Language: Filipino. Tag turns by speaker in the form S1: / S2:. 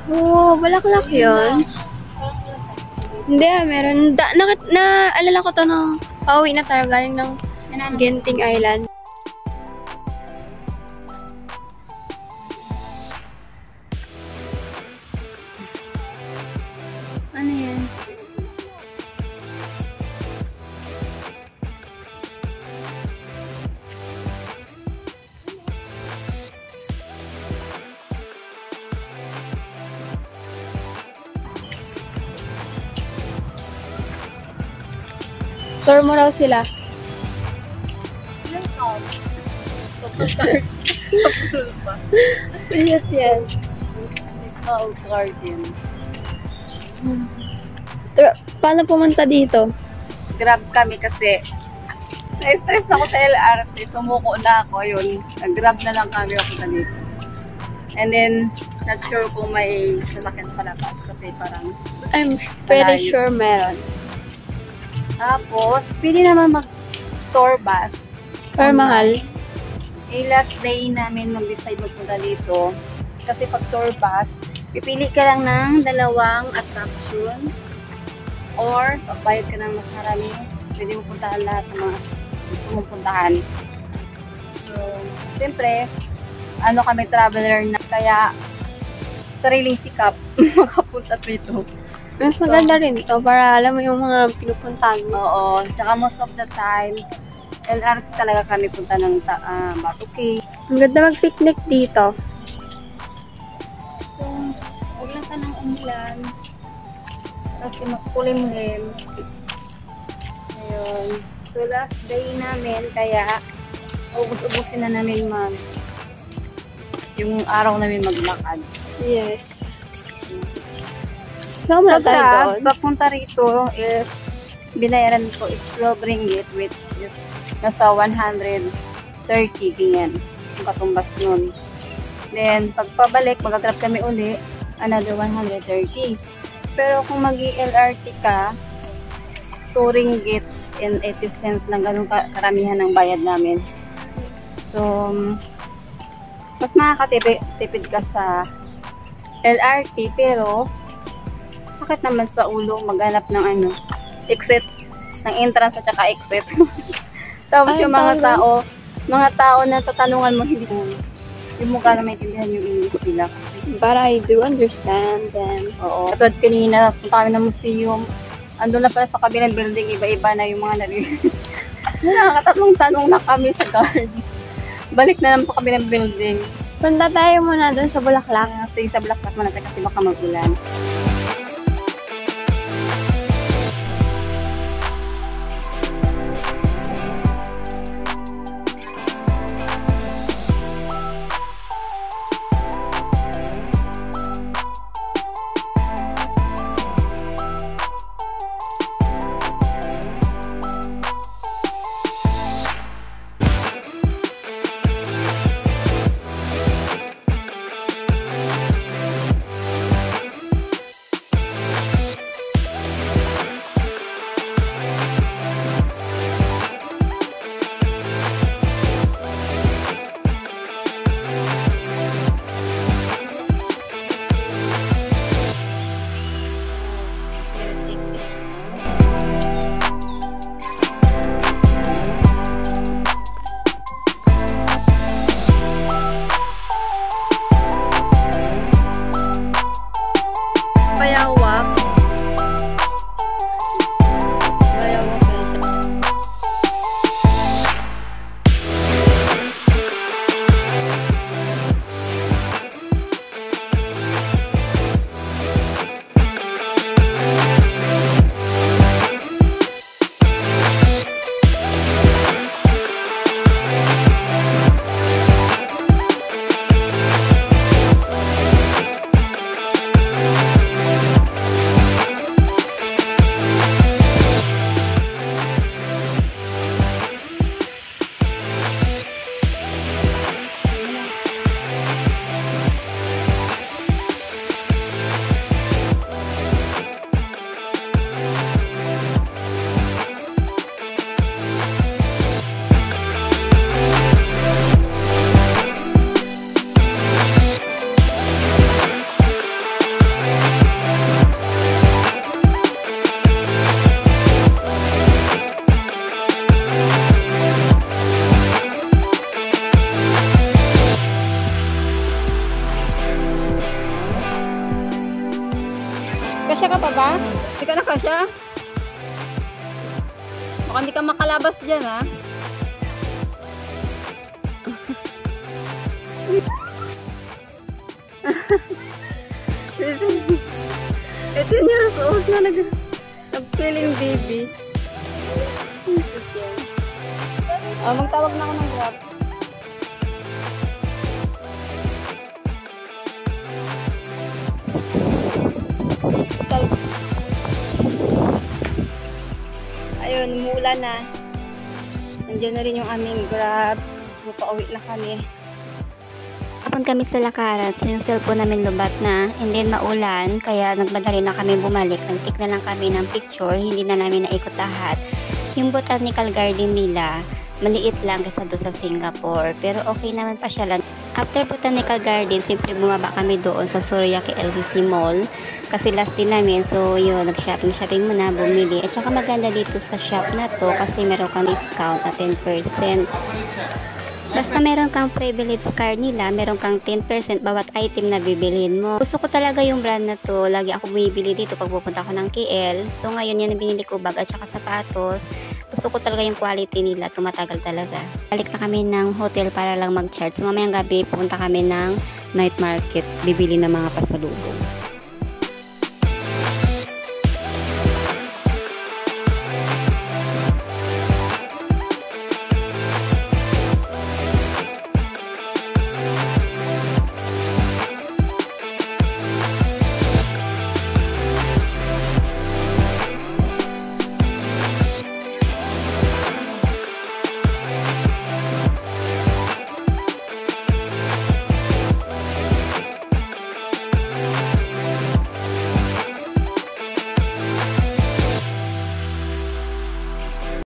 S1: Oo, bulaklak yun. Hindi meron. Naalala ko to nung pauwi na tayo galing ng Genting Island. Ano yan? Tour mo raw sila. Yes, yes.
S2: Garden.
S1: Paano pumunta dito?
S2: Grab kami kasi na-stress na ako sa LRT. Sumuko na ako. Yun. Nag-grab na lang kami ako dito. And then, not sure kung may sasakyan palabas kasi parang
S1: I'm pretty sure meron.
S2: tapos, pili naman mag-tour bus.
S1: Or mahal.
S2: Last day namin mag-decide magpunta dito. Kasi pag tour bus, pipili ka lang ng 2 attraction. Or, pagbayad ka ng mas marami, pwede mo puntahan lahat ng mga gusto mong puntahan. So, siyempre, kami traveler na, kaya sariling sikap makapunta dito.
S1: Mas maganda rin ito para alam mo yung mga pinupuntahan mo.
S2: Oo, tsaka most of the time, LRT talaga kami punta ng Batuque.
S1: Ang ganda mag-picnic dito.
S2: So, huwag lang ka ng umulan. Kasi magkulimlim. Ayun. So, last day namin, kaya ubus-ubusin na namin yung araw namin maglakad.
S1: Yes. Saan mo na tayo doon?
S2: Papunta rito is binayaran ko is 12 ringgit which is nasa 130 ganyan. Yung katumbas nun. Then, pagpabalik, magagrab kami uli, another 130. Pero kung mag-LRT ka, 2 ringgit and 80 cents lang ganun karamihan ng bayad namin. So, mas makakatipid ka sa LRT pero sakit naman sa ulo maghanap ng exit, ng entrance at saka exit. Tapos yung mga tao na tatanungan mo, hindi mo gano'n maintindihan yung English nila.
S1: But I do understand them.
S2: Oo. Katulad kanina, punta kami ng museum. Andun na pala sa kabilang building, iba-iba na yung mga narinig. Nakakatatlong tanong na kami sa guard. Balik na lang po kabilang building.
S1: Punta tayo muna doon sa Bulaklak.
S2: Sige, sa Bulaklak muna tayo kasi baka mag-ulan. siya. Baka hindi ka makalabas dyan, ha? 18 years old na nag-feeling baby. Magtawag na ako ng Grab. Ayun, umuulan na. Nandiyan na rin yung aming Grab. So, pauwi na kami.
S3: Kapag kami sa lakaran, so yung cellphone namin lubat na, and then maulan, kaya nagmadali na kami bumalik. Nag-take na lang kami ng picture, hindi na namin naikot lahat. Yung botanical garden nila, maliit lang kaysa doon sa Singapore, pero okay naman pa siya lang. After botanical garden, siyempre bumaba kami doon sa Suriaki LBC Mall, kasi last din namin, so yun, nag-shopping muna, bumili. At saka maganda dito sa shop na to, kasi meron kang discount na 10%. Basta meron kang privilege card nila, meron kang 10% bawat item na bibilhin mo. Gusto ko talaga yung brand na to. Lagi ako bumibili dito pag pupunta ako ng KL. So ngayon yan ang binili ko, bag at saka sapatos. Gusto ko talaga yung quality nila. Tumatagal talaga. Balik na kami ng hotel para lang mag-charge. So mamayang gabi pupunta kami ng night market. Bibili ng mga pasalubong.